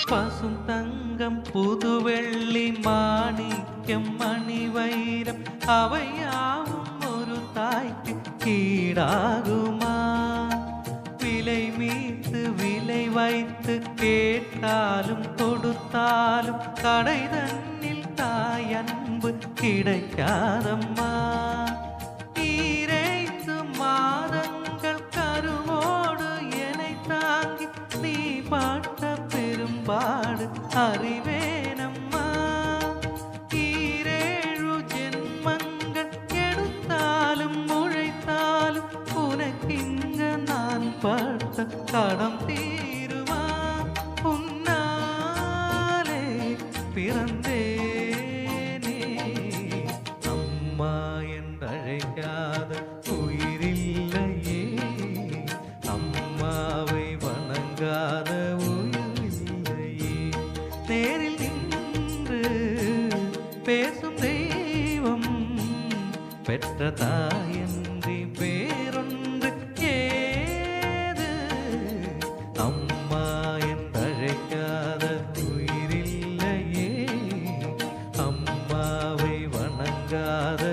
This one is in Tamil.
பசும் தங்கம் புதுவெள்ளி மாணிக்கம் மணிவைரம் அவையாவும் ஒரு தாய்க்கு கீடாகுமா? விலை மீட்டு விலை வைத்து கேட்டாலும் கொடுத்தாலும் கடை தன்னில் தாயன்பு கிடைக்காதம்மா. ஈரைந்து மாதங்கள் கருவோடு என்னை தாங்கி நீ பாட்ட பெரும்பாடு அறிவேனம்மா. ஈரேழு ஜென்மங்கள் எடுத்தாலும் உழைத்தாலும் உனக்கிங்க நான் பட்ட கடம் தீருமா? உன்னாலே பிறந்தேனே அம்மா என்றழைக்காத உயிரில்லையே, அம்மாவை வணங்காத உயிரில்லையே. நேரில் நின்று பேசும் தெய்வம் பெற்ற தாயன்றி வேறொன்று ஏது? அம்மா என்றழைக்காத உயிரில்லையே, அம்மாவை வணங்காத